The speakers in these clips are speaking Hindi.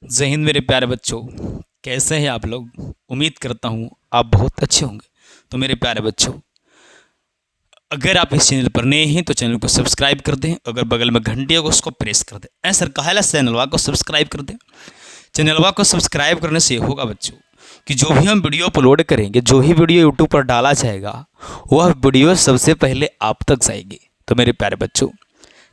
जय हिंद मेरे प्यारे बच्चों। कैसे हैं आप लोग? उम्मीद करता हूँ आप बहुत अच्छे होंगे। तो मेरे प्यारे बच्चों, अगर आप इस चैनल पर नए हैं तो चैनल को सब्सक्राइब कर दें। अगर बगल में घंटी होगा उसको प्रेस कर दें। ऐसा कहा चैनलवा को सब्सक्राइब कर दें। चैनलवा को सब्सक्राइब करने से होगा बच्चों कि जो भी हम वीडियो अपलोड करेंगे, जो भी वीडियो यूट्यूब पर डाला जाएगा, वह वीडियो सबसे पहले आप तक जाएगी। तो मेरे प्यारे बच्चों,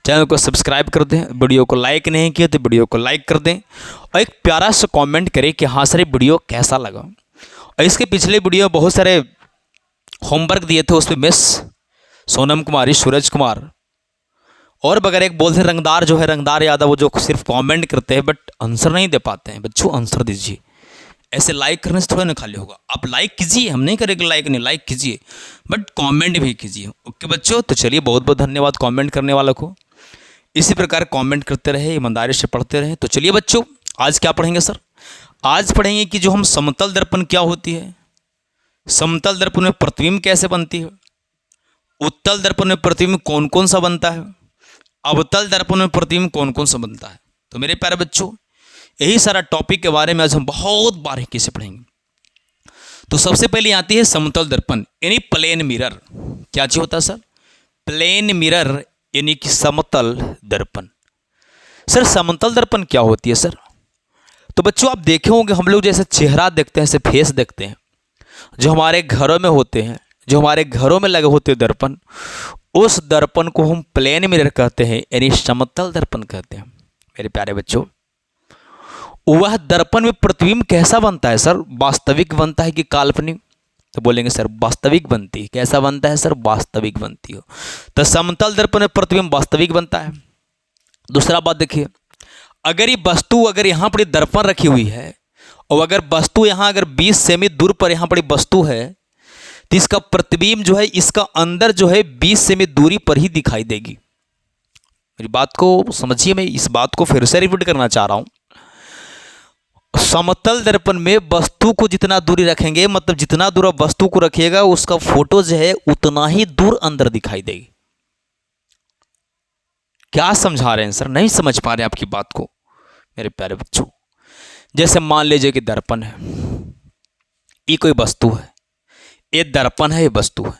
चैनल को सब्सक्राइब कर दें। वीडियो को लाइक नहीं किया तो वीडियो को लाइक कर दें और एक प्यारा सा कमेंट करें कि हाँ सर ये वीडियो कैसा लगा। और इसके पिछले वीडियो बहुत सारे होमवर्क दिए थे, उसमें मिस सोनम कुमारी, सूरज कुमार और वगैरह एक बोलते हैं रंगदार, जो है रंगदार यादव, वो जो सिर्फ कमेंट करते हैं बट आंसर नहीं दे पाते हैं। बच्चों आंसर दीजिए। ऐसे लाइक करने से थोड़ा ना खाली होगा। आप लाइक कीजिए, हम नहीं करेंगे लाइक नहीं, लाइक कीजिए बट कमेंट भी कीजिए। ओके बच्चों, तो चलिए बहुत बहुत धन्यवाद कमेंट करने वालों को। इसी प्रकार कमेंट करते रहे, ईमानदारी से पढ़ते रहे। तो चलिए बच्चों, आज क्या पढ़ेंगे सर? आज पढ़ेंगे कि जो हम समतल दर्पण क्या होती है, समतल दर्पण में प्रतिबिंब कैसे बनती है, उत्तल दर्पण में प्रतिबिंब कौन कौन सा बनता है, अवतल दर्पण में प्रतिबिंब कौन कौन सा बनता है। तो मेरे प्यारे बच्चों, यही सारा टॉपिक के बारे में आज हम बहुत बारीकी से पढ़ेंगे। तो सबसे पहले आती है समतल दर्पण यानी प्लेन मिरर। क्या चीज होता है सर? प्लेन मिरर यानी कि समतल दर्पण। सर समतल दर्पण क्या होती है सर? तो बच्चों आप देखे होंगे, हम लोग जैसे चेहरा देखते हैं, जैसे फेस देखते हैं, जो हमारे घरों में होते हैं, जो हमारे घरों में लगे होते हैं दर्पण, उस दर्पण को हम प्लेन मिरर कहते हैं यानी समतल दर्पण कहते हैं। मेरे प्यारे बच्चों, वह दर्पण में प्रतिबिंब कैसा बनता है सर? वास्तविक बनता है कि काल्पनिक? तो बोलेंगे सर वास्तविक बनती है। कैसा बनता है सर? वास्तविक बनती हो। तो समतल दर्पण में प्रतिबिंब वास्तविक बनता है। दूसरा बात देखिए, अगर ये वस्तु अगर यहाँ पर दर्पण रखी हुई है और अगर वस्तु यहाँ अगर 20 सेमी दूर पर यहाँ पर वस्तु है, तो इसका प्रतिबिंब जो है इसका अंदर जो है 20 सेमी दूरी पर ही दिखाई देगी। मेरी बात को समझिए, मैं इस बात को फिर से रिपीट करना चाह रहा हूँ। समतल दर्पण में वस्तु को जितना दूरी रखेंगे, मतलब जितना दूर आप वस्तु को रखिएगा, उसका फोटो जो है उतना ही दूर अंदर दिखाई देगी। क्या समझा रहे हैं सर? नहीं समझ पा रहे आपकी बात को मेरे प्यारे बच्चों। जैसे मान लीजिए कि दर्पण है, ये कोई वस्तु है, ये दर्पण है, ये वस्तु है।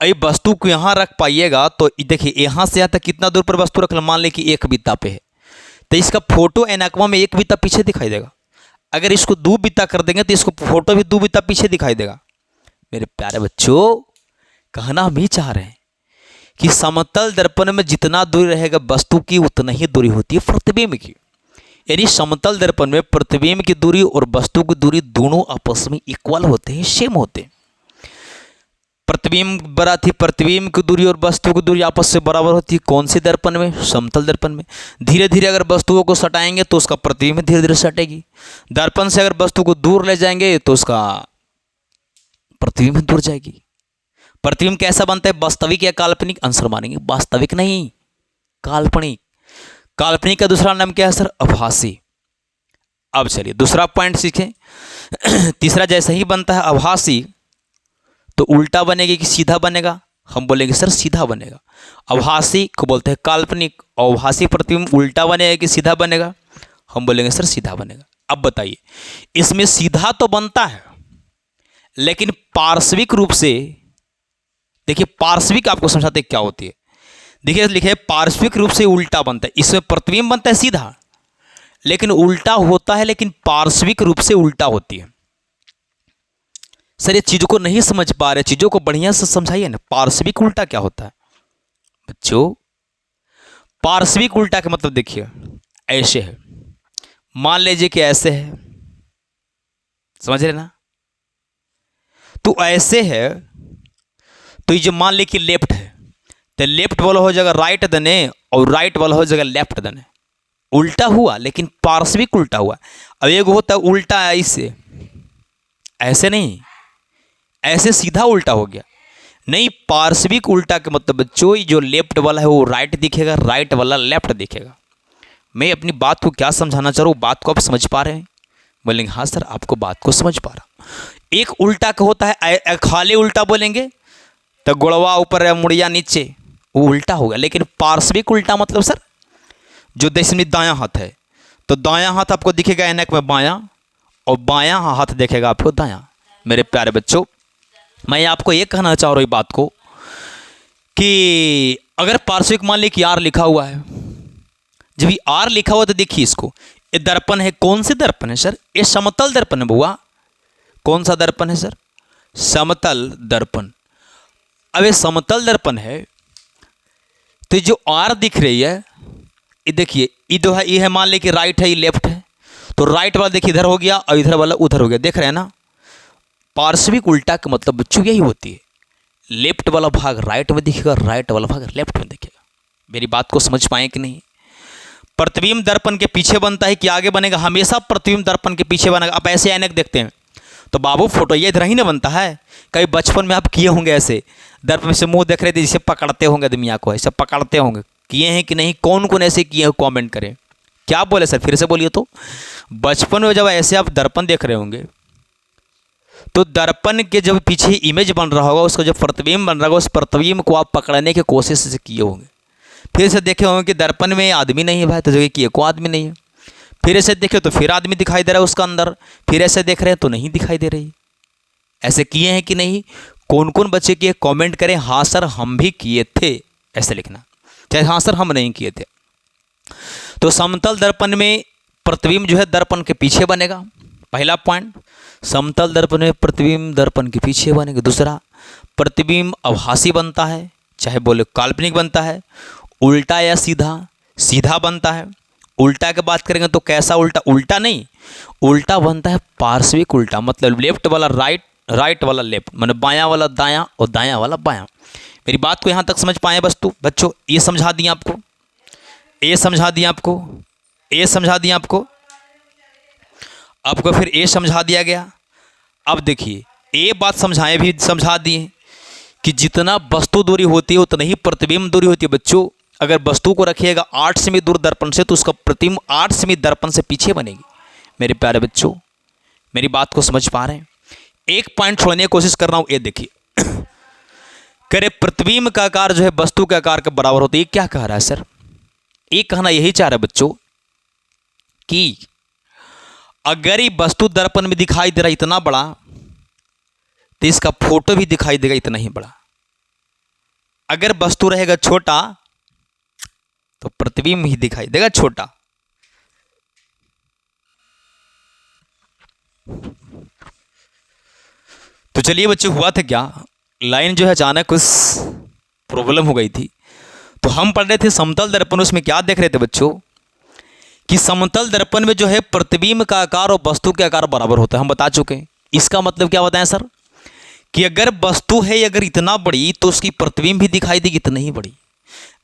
ये वस्तु को यहां रख पाइएगा तो देखिए यहां से यहां तक कितना दूर पर वस्तु रख लो, मान लीजिए कि 1 बित्ता पे है, तो इसका फोटो एनाकमा में 1 बित्ता पीछे दिखाई देगा। अगर इसको 2 बित्ता कर देंगे तो इसको फोटो भी 2 बित्ता पीछे दिखाई देगा। मेरे प्यारे बच्चों, कहना हम ही चाह रहे हैं कि समतल दर्पण में जितना दूरी रहेगा वस्तु की, उतना ही दूरी होती है प्रतिबिंब की। यानी समतल दर्पण में प्रतिबिंब की दूरी और वस्तु की दूरी दोनों आपस में इक्वल होते हैं, सेम होते हैं। प्रतिबिंब बड़ा थी, प्रतिबिंब की दूरी और वस्तु की दूरी आपस से बराबर होती है। कौन से दर्पण में? समतल दर्पण में। धीरे धीरे अगर वस्तुओं को सटाएंगे तो उसका प्रतिबिंब धीरे धीरे सटेगी। दर्पण से अगर वस्तु को दूर ले जाएंगे तो उसका प्रतिबिंब दूर जाएगी। प्रतिबिंब कैसा बनता है? वास्तविक या काल्पनिक? आंसर मानेंगे वास्तविक नहीं, काल्पनिक। काल्पनिक का दूसरा नाम क्या है सर? आभासी। अब चलिए दूसरा पॉइंट सीखें। तीसरा जैसे ही बनता है आभासी, तो उल्टा बनेगा कि सीधा बनेगा? हम बोलेंगे सर सीधा बनेगा। आभासी को बोलते हैं काल्पनिक। आभासी प्रतिबिंब उल्टा बनेगा कि सीधा बनेगा? हम बोलेंगे सर सीधा बनेगा। अब बताइए, इसमें सीधा तो बनता है लेकिन पार्श्विक रूप से, देखिए पार्श्विक आपको समझाते क्या होती है। देखिए लिखे पार्श्विक रूप से उल्टा बनता है। इसमें प्रतिबिंब बनता है सीधा लेकिन उल्टा होता है, लेकिन पार्श्विक रूप से उल्टा होती है। सर ये चीजों को नहीं समझ पा रहे, चीजों को बढ़िया से समझाइए ना। पार्श्विक उल्टा क्या होता है बच्चों? पार्श्विक उल्टा का मतलब देखिए ऐसे है, मान लीजिए कि ऐसे है, समझ रहे ना? तो ऐसे है, तो ये जो मान लीजिए कि लेफ्ट है, तो लेफ्ट वाला हो जाएगा राइट दने और राइट वाला हो जाएगा लेफ्ट दने। उल्टा हुआ लेकिन पार्श्विक उल्टा हुआ। अब एक होता है उल्टा ऐसे, ऐसे नहीं, ऐसे सीधा उल्टा हो गया। नहीं, पार्श्विक उल्टा के मतलब बच्चों जो लेफ्ट वाला है वो राइट दिखेगा, राइट वाला लेफ्ट दिखेगा। मैं अपनी बात को क्या समझाना चाह रहा हूँ, बात को आप समझ पा रहे हैं? बोलेंगे हाँ सर आपको बात को समझ पा रहा हूँ। एक उल्टा का होता है खाली उल्टा बोलेंगे तो गुड़वा ऊपर है मुड़िया नीचे, वो उल्टा होगा। लेकिन पार्श्विक उल्टा मतलब सर जो जैसे दायां हाथ है तो दायां हाथ आपको दिखेगा ऐनक में बायां, और बायां हाथ देखेगा आपको दायां। मेरे प्यारे बच्चों, मैं आपको ये कहना चाह रहा हूँ इस बात को कि अगर पार्श्विक मान ली कि आर लिखा हुआ है, जब ये आर लिखा हुआ तो देखिए इसको, ये दर्पण है। कौन से दर्पण है सर? ये समतल दर्पण है बुआ। कौन सा दर्पण है सर? समतल दर्पण। अब ये समतल दर्पण है तो जो आर दिख रही है, ये देखिए, ये जो है, ये है मान ली कि राइट है, ये लेफ्ट है, तो राइट वाला देखिए इधर हो गया और इधर वाला उधर हो गया। देख रहे हैं ना, पार्श्विक उल्टा का मतलब बच्चों यही होती है, लेफ्ट वाला भाग राइट में दिखेगा, राइट वाला भाग लेफ्ट में दिखेगा। मेरी बात को समझ पाए कि नहीं? प्रतिबिंब दर्पण के पीछे बनता है कि आगे बनेगा? हमेशा प्रतिबिंब दर्पण के पीछे बनेगा। आप ऐसे ऐनक देखते हैं तो बाबू फोटो ये इधर ही ना बनता है। कई बचपन में आप किए होंगे ऐसे, दर्पण से मुंह देख रहे थे, जिसे पकड़ते होंगे दुनिया को, ऐसे पकड़ते होंगे। किए हैं कि नहीं? कौन कौन ऐसे किए हैं कमेंट करें। क्या बोले सर? फिर से बोलिए। तो बचपन में जब ऐसे आप दर्पण देख रहे होंगे तो दर्पण के जब पीछे इमेज बन रहा होगा, उसका जो प्रतिबिंब बन रहा होगा, उस प्रतिबिंब को आप पकड़ने की कोशिश से किए होंगे। फिर से देखे होंगे कि दर्पण में आदमी नहीं है भाई, तो जगह कि एको आदमी नहीं है। फिर ऐसे देखे तो फिर आदमी दिखाई दे रहा है उसका अंदर, फिर ऐसे देख रहे हैं तो नहीं दिखाई दे रही। ऐसे किए हैं कि नहीं? कौन कौन बच्चे किए कमेंट करें। हाँ सर हम भी किए थे, ऐसे लिखना, चाहे हाँ सर हम नहीं किए थे। तो समतल दर्पण में प्रतिबिंब जो है दर्पण के पीछे बनेगा, पहला पॉइंट। समतल दर्पण में प्रतिबिंब दर्पण के पीछे बनेगा। दूसरा, प्रतिबिंब आभासी बनता है, चाहे बोले काल्पनिक बनता है, उल्टा या सीधा। सीधा बनता है। उल्टा की बात करेंगे तो कैसा उल्टा? उल्टा नहीं, उल्टा बनता है पार्श्विक उल्टा, मतलब लेफ्ट वाला राइट, राइट वाला लेफ्ट, मतलब बायां वाला दायां और दायां वाला बायां। मेरी बात को यहाँ तक समझ पाए बच्चों? ये समझा दिया आपको, ये समझा दिया आपको, ये समझा दिया आपको, आपको फिर ये समझा दिया गया। अब देखिए, ये बात समझाएं भी समझा दिए कि जितना वस्तु दूरी होती है उतना ही प्रतिबिंब दूरी होती है बच्चों। अगर वस्तु को रखिएगा 8 सेमी दूर दर्पण से तो उसका प्रतिबिंब 8 सेमी दर्पण से पीछे बनेगी। मेरे प्यारे बच्चों, मेरी बात को समझ पा रहे हैं? एक पॉइंट छोड़ने की कोशिश कर रहा हूं। ये देखिए, करे प्रतिबिंब का आकार जो है वस्तु के आकार के बराबर होता है। ये क्या कह रहा है सर? ये कहना यही चाह रहा है बच्चों कि अगर ये वस्तु दर्पण में दिखाई दे रहा है इतना बड़ा, तो इसका फोटो भी दिखाई देगा इतना ही बड़ा। अगर वस्तु रहेगा छोटा तो प्रतिबिंब ही दिखाई देगा छोटा। तो चलिए बच्चों, हुआ था क्या, लाइन जो है अचानक कुछ प्रॉब्लम हो गई थी। तो हम पढ़ रहे थे समतल दर्पण, उसमें क्या देख रहे थे बच्चों कि समतल दर्पण में जो है प्रतिबिंब का आकार और वस्तु के आकार बराबर होता है। हम बता चुके हैं। इसका मतलब क्या बताएं सर? कि अगर वस्तु है अगर इतना बड़ी तो उसकी प्रतिबिंब भी दिखाई देगी इतना ही बड़ी।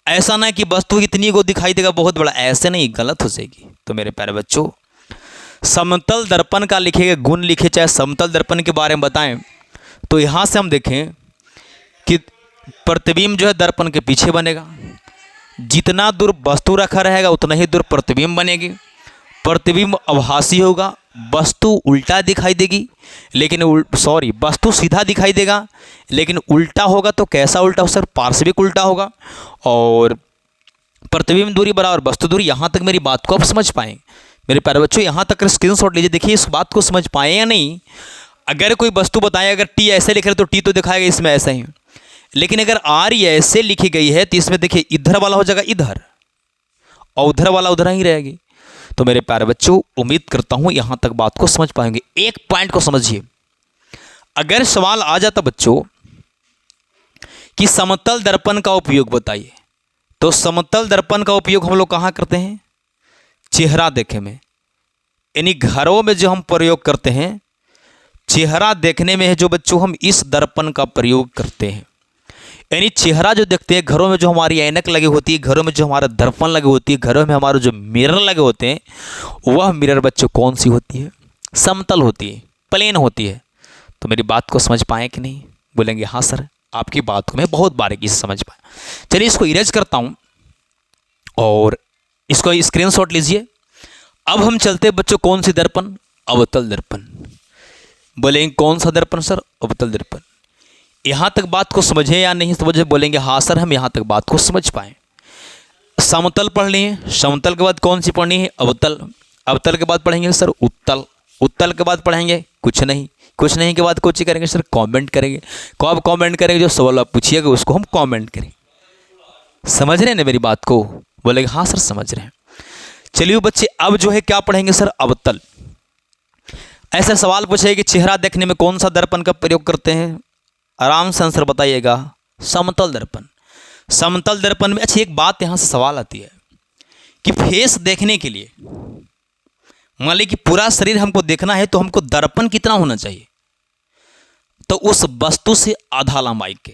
ऐसा ना कि वस्तु इतनी को दिखाई देगा बहुत बड़ा, ऐसे नहीं, गलत हो जाएगी। तो मेरे प्यारे बच्चों, समतल दर्पण का लिखेगा गुण लिखे, चाहे समतल दर्पण के बारे में बताएं, तो यहाँ से हम देखें कि प्रतिबिंब जो है दर्पण के पीछे बनेगा। जितना दूर वस्तु रखा रहेगा उतना ही दूर प्रतिबिंब बनेगी। प्रतिबिंब आभासी होगा, वस्तु उल्टा दिखाई देगी, लेकिन वस्तु सीधा दिखाई देगा, लेकिन उल्टा होगा तो कैसा उल्टा हो सर? पार्श्विक उल्टा होगा। और प्रतिबिंब दूरी बराबर वस्तु दूरी। यहाँ तक मेरी बात को आप समझ पाएँ? मेरे प्यारे बच्चों, यहाँ तक स्क्रीनशॉट लीजिए, देखिए इस बात को समझ पाए या नहीं। अगर कोई वस्तु बताए, अगर टी ऐसे लिख रहे तो टी तो दिखाएगा इसमें ऐसा ही, लेकिन अगर आर ऐसे लिखी गई है तो इसमें देखिए इधर वाला हो जाएगा इधर और उधर वाला उधर ही रहेगी। तो मेरे प्यारे बच्चों, उम्मीद करता हूं यहां तक बात को समझ पाएंगे। एक पॉइंट को समझिए, अगर सवाल आ जाता बच्चों कि समतल दर्पण का उपयोग बताइए, तो समतल दर्पण का उपयोग हम लोग कहां करते हैं? चेहरा देखे में, यानी घरों में जो हम प्रयोग करते हैं, चेहरा देखने में है जो बच्चों हम इस दर्पण का प्रयोग करते हैं। यानी चेहरा जो देखते हैं, घरों में जो हमारी ऐनक लगी होती है, घरों में जो हमारा दर्पण लगे होती है, घरों में हमारे जो मिरर लगे होते हैं, वह मिरर बच्चों कौन सी होती है? समतल होती है, प्लेन होती है। तो मेरी बात को समझ पाए कि नहीं? बोलेंगे हाँ सर, आपकी बात को मैं बहुत बारीकी से समझ पाया। चलिए इसको इरेज करता हूँ और इसको स्क्रीनशॉट लीजिए। अब हम चलते हैं बच्चों कौन सी दर्पण? अवतल दर्पण। बोलेंगे कौन सा दर्पण सर? अवतल दर्पण। यहाँ तक बात को समझे या नहीं समझे? बोलेंगे हाँ सर हम यहाँ तक बात को समझ पाए। समतल पढ़ लिए, समतल के बाद कौन सी पढ़नी है? अवतल। अवतल के बाद पढ़ेंगे सर उत्तल, उत्तल के बाद पढ़ेंगे कुछ नहीं, कुछ नहीं के बाद कुछ करेंगे सर कमेंट करेंगे। कब कमेंट करेंगे? जो सवाल आप पूछिएगा उसको हम कमेंट करें। समझ रहे हैं ना मेरी बात को? बोलेंगे हाँ सर समझ रहे हैं। चलिए बच्चे अब जो है क्या पढ़ेंगे सर अवतल। ऐसा सवाल पूछेगा कि चेहरा देखने में कौन सा दर्पण का प्रयोग करते हैं? आराम से आंसर बताइएगा, समतल दर्पण। समतल दर्पण में अच्छी एक बात यहाँ से सवाल आती है कि फेस देखने के लिए मान लीजिए कि पूरा शरीर हमको देखना है तो हमको दर्पण कितना होना चाहिए? तो उस वस्तु से आधा लंबाई के।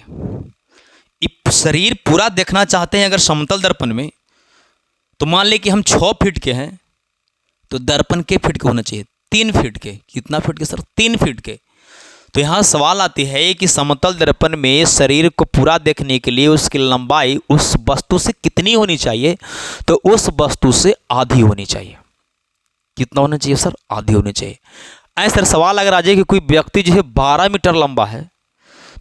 शरीर पूरा देखना चाहते हैं अगर समतल दर्पण में, तो मान लीजिए कि हम 6 फीट के हैं तो दर्पण के फीट के होना चाहिए 3 फीट के। कितना फीट के सर? 3 फीट के। तो यहाँ सवाल आती है कि समतल दर्पण में शरीर को पूरा देखने के लिए उसकी लंबाई उस वस्तु से कितनी होनी चाहिए? तो उस वस्तु से आधी होनी चाहिए। कितना होना चाहिए सर? आधी होनी चाहिए। ऐसा सर सवाल अगर आ जाए कि कोई व्यक्ति जो है 12 मीटर लंबा है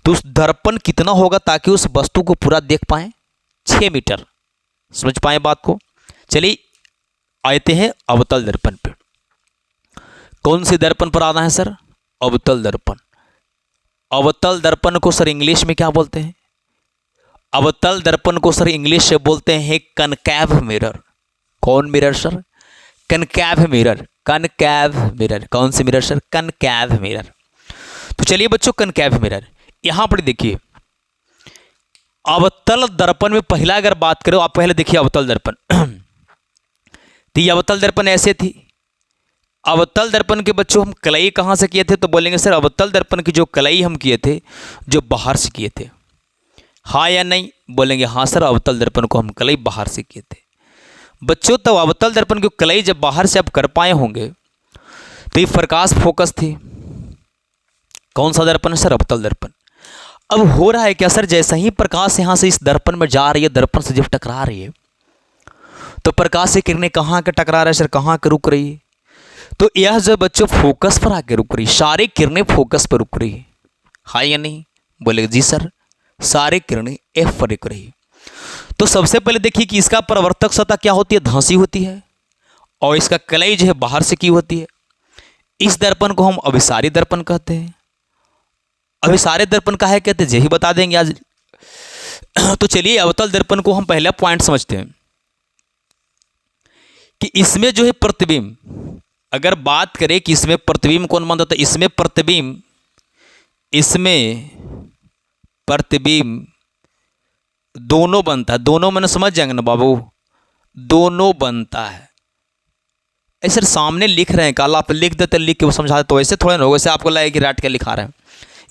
तो उस दर्पण कितना होगा ताकि उस वस्तु को पूरा देख पाए? 6 मीटर। समझ पाए बात को? चलिए आते हैं अवतल दर्पण पे। कौन से दर्पण पर आना है सर? अवतल दर्पण। अवतल दर्पण को सर इंग्लिश में क्या बोलते हैं? अवतल दर्पण को सर इंग्लिश से बोलते हैं कनकैव मिरर। कौन मिरर सर? कनकैव मिरर। कनकैव मिरर। कौन से मिरर सर? कनकैव मिरर। तो चलिए बच्चों कनकैव मिरर यहां पर देखिए। अवतल दर्पण में पहला अगर बात करो, आप पहले देखिए अवतल दर्पण। तो ये अवतल दर्पण ऐसे थी। अवतल दर्पण के बच्चों हम कलई कहाँ से किए थे? तो बोलेंगे सर अवतल दर्पण की जो कलई हम किए थे जो बाहर से किए थे। हाँ या नहीं? बोलेंगे हाँ सर अवतल दर्पण को हम कलई बाहर से किए थे। बच्चों तो अवतल दर्पण की कलई जब बाहर से आप कर पाए होंगे तो ये प्रकाश फोकस थी। कौन सा दर्पण है सर? अवतल दर्पण। अब हो रहा है क्या सर? जैसा ही प्रकाश यहां से इस दर्पण में जा रही है, दर्पण से जब टकरा रही है तो प्रकाश से किरणें कहाँ के टकरा रहा है सर? कहाँ के रुक रही है? तो यह जब बच्चों फोकस पर आके रुक रही, सारी किरणें फोकस पर रुक रही है। हाँ या नहीं? बोले जी सर सारी किरणें एफ पर रुक रही है। तो सबसे पहले देखिए कि इसका परावर्तक सतह क्या होती है? धंसी होती है। और इसका कलई जो है बाहर से की होती है। इस दर्पण को हम अभिसारी दर्पण कहते हैं। अभिसारी दर्पण का है कहते हैं, यही बता देंगे आज। तो चलिए अवतल दर्पण को हम पहला पॉइंट समझते हैं कि इसमें जो है प्रतिबिंब, अगर बात करें कि इसमें प्रतिबिंब कौन बनता है, इसमें प्रतिबिंब दोनों बनता है। दोनों मैंने समझ जाएंगे ना बाबू? दोनों बनता है। ऐसे सामने लिख रहे हैं, कल आप लिख देते, लिख के वो समझा देते, तो ऐसे थोड़े ना होगा। वैसे आपको लगेगा कि रट के लिखा रहे हैं।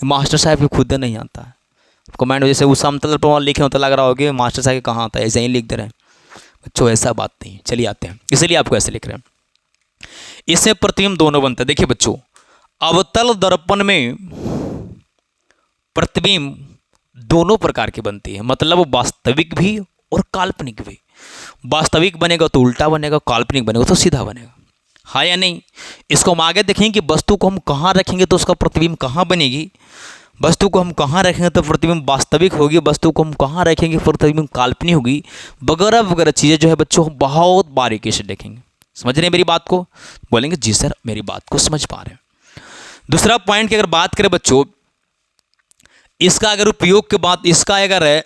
मास्टर साहब को खुद नहीं आता है। कमेंट जैसे उस समतल पर लिखे हो तो लग रहा होगा मास्टर साहब कहाँ आता है, ऐसे ही लिख दे रहे हैं। बच्चों ऐसा बात नहीं। चलिए आते हैं, इसलिए आपको ऐसे लिख रहे हैं। इससे प्रतिबिंब दोनों बनता है। देखिए बच्चों अवतल दर्पण में प्रतिबिंब दोनों प्रकार की बनती है, मतलब वास्तविक भी और काल्पनिक भी। वास्तविक बनेगा तो उल्टा बनेगा, काल्पनिक बनेगा तो सीधा बनेगा। हाँ या नहीं? इसको हम आगे देखेंगे कि वस्तु को हम कहाँ रखेंगे तो उसका प्रतिबिंब कहाँ बनेगी। वस्तु को हम कहाँ रखेंगे तो प्रतिबिंब वास्तविक होगी, वस्तु को हम कहाँ रखेंगे प्रतिबिंब काल्पनिक होगी, वगैरह वगैरह चीज़ें जो है बच्चों हम बहुत बारीकी से देखेंगे। समझ रहे हैं मेरी बात को? बोलेंगे जी सर मेरी बात को समझ पा रहे हैं। दूसरा पॉइंट की अगर बात करें बच्चों, इसका अगर उपयोग के बाद इसका अगर है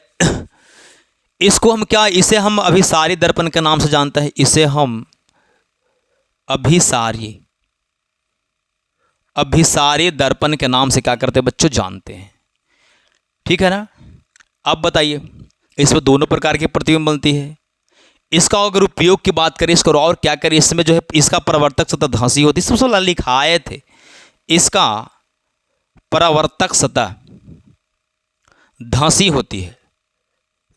इसको हम क्या, इसे हम अभिसारी दर्पण के नाम से जानते हैं। इसे हम अभिसारी दर्पण के नाम से क्या करते हैं बच्चों? जानते हैं। ठीक है ना? अब बताइए इसमें दोनों प्रकार की प्रतिबिंब बनती है। इसका अगर उपयोग की बात करें, इसको और क्या करें, इसमें जो है इसका परावर्तक सतह धंसी होती है। सबसे पहले लिखाए थे इसका परावर्तक सतह धंसी होती है,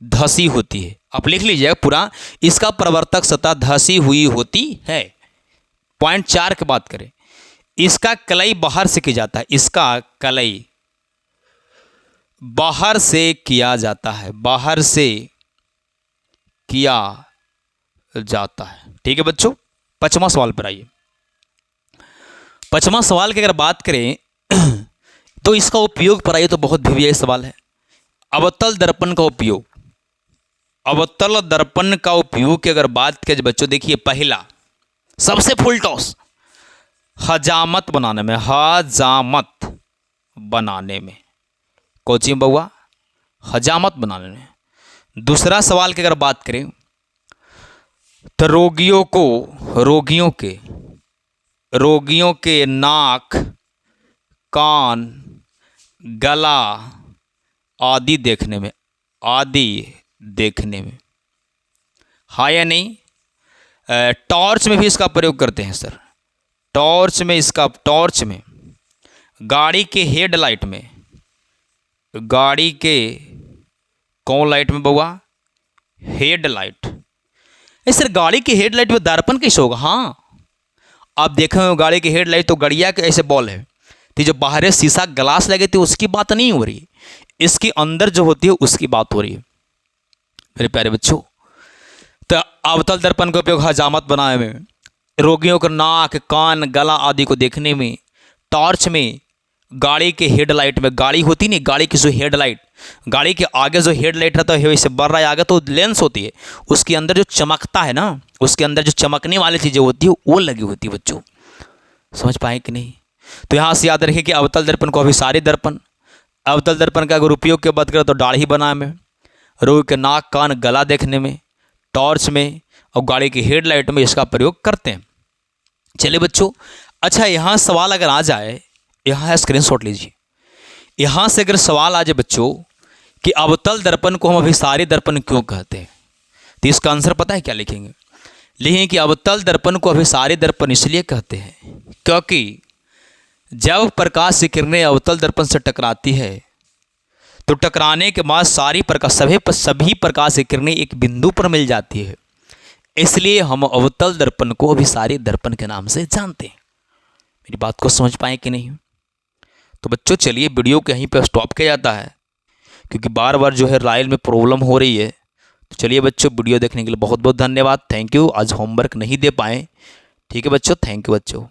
धंसी होती है। आप लिख लीजिएगा पूरा, इसका परावर्तक सतह धंसी हुई होती है। पॉइंट 4 की बात करें, इसका कलई बाहर से किया जाता है। इसका कलई बाहर से किया जाता है, बाहर से किया जाता है। ठीक है बच्चों? 5वां सवाल पर आइए। 5वां सवाल की अगर बात करें तो इसका उपयोग पर आइए तो बहुत भी सवाल है। अवतल दर्पण का उपयोग, अवतल दर्पण का उपयोग की अगर बात करें बच्चों, देखिए पहला सबसे फुल टॉस हजामत बनाने में, हजामत बनाने में, कोचिंग बउआ, हजामत बनाने में। दूसरा सवाल की अगर बात करें तो रोगियों के नाक, कान, गला आदि देखने में, हाँ या नहीं? टॉर्च में भी इसका प्रयोग करते हैं सर। टॉर्च में गाड़ी के हेडलाइट में, गाड़ी के कौन लाइट में बउआ? हेडलाइट। सर गाड़ी के हेडलाइट में दर्पण कैसे होगा? हाँ, आप देखे हो गाड़ी की हेडलाइट तो गड़िया के ऐसे बॉल है, तो जो बाहर शीशा ग्लास लगे थे उसकी बात नहीं हो रही, इसके अंदर जो होती है उसकी बात हो रही है मेरे प्यारे बच्चों। तो अवतल दर्पण का उपयोग हजामत बनाने में, रोगियों को नाक, कान, गला आदि को देखने में, टॉर्च में, गाड़ी के हेडलाइट में, गाड़ी होती नहीं, गाड़ी की जो हेडलाइट, गाड़ी के आगे जो हेडलाइट रहता है वैसे बढ़ रहा है आगे तो लेंस होती है, उसके अंदर जो चमकता है ना, उसके अंदर जो चमकने वाली चीज़ें होती है वो लगी होती है बच्चों। समझ पाए कि नहीं? तो यहाँ से याद रखिए कि अवतल दर्पण को अभिसारी दर्पण, अवतल दर्पण का अगर उपयोग की बात करें तो दाढ़ी बनाने में, रोगी के नाक, कान, गला देखने में, टॉर्च में और गाड़ी की हेडलाइट में इसका प्रयोग करते हैं। चलिए बच्चों, अच्छा यहाँ सवाल अगर आ जाए, यहाँ स्क्रीनशॉट लीजिए, यहाँ से अगर सवाल आ जाए बच्चों कि अवतल दर्पण को हम अभिसारी दर्पण क्यों कहते हैं, तो इसका आंसर पता है क्या लिखेंगे? लिखेंगे कि अवतल दर्पण को अभिसारी दर्पण इसलिए कहते हैं क्योंकि जब प्रकाश की किरणें अवतल दर्पण से टकराती है तो टकराने के बाद सभी प्रकाश की किरणें एक बिंदु पर मिल जाती है, इसलिए हम अवतल दर्पण को अभिसारी दर्पण के नाम से जानते हैं। मेरी बात को समझ पाए कि नहीं? तो बच्चों चलिए वीडियो को यहीं पर स्टॉप किया जाता है क्योंकि बार बार जो है राइल में प्रॉब्लम हो रही है। तो चलिए बच्चों, वीडियो देखने के लिए बहुत बहुत धन्यवाद। Thank you. आज होमवर्क नहीं दे पाए, ठीक है बच्चों, थैंक यू बच्चों।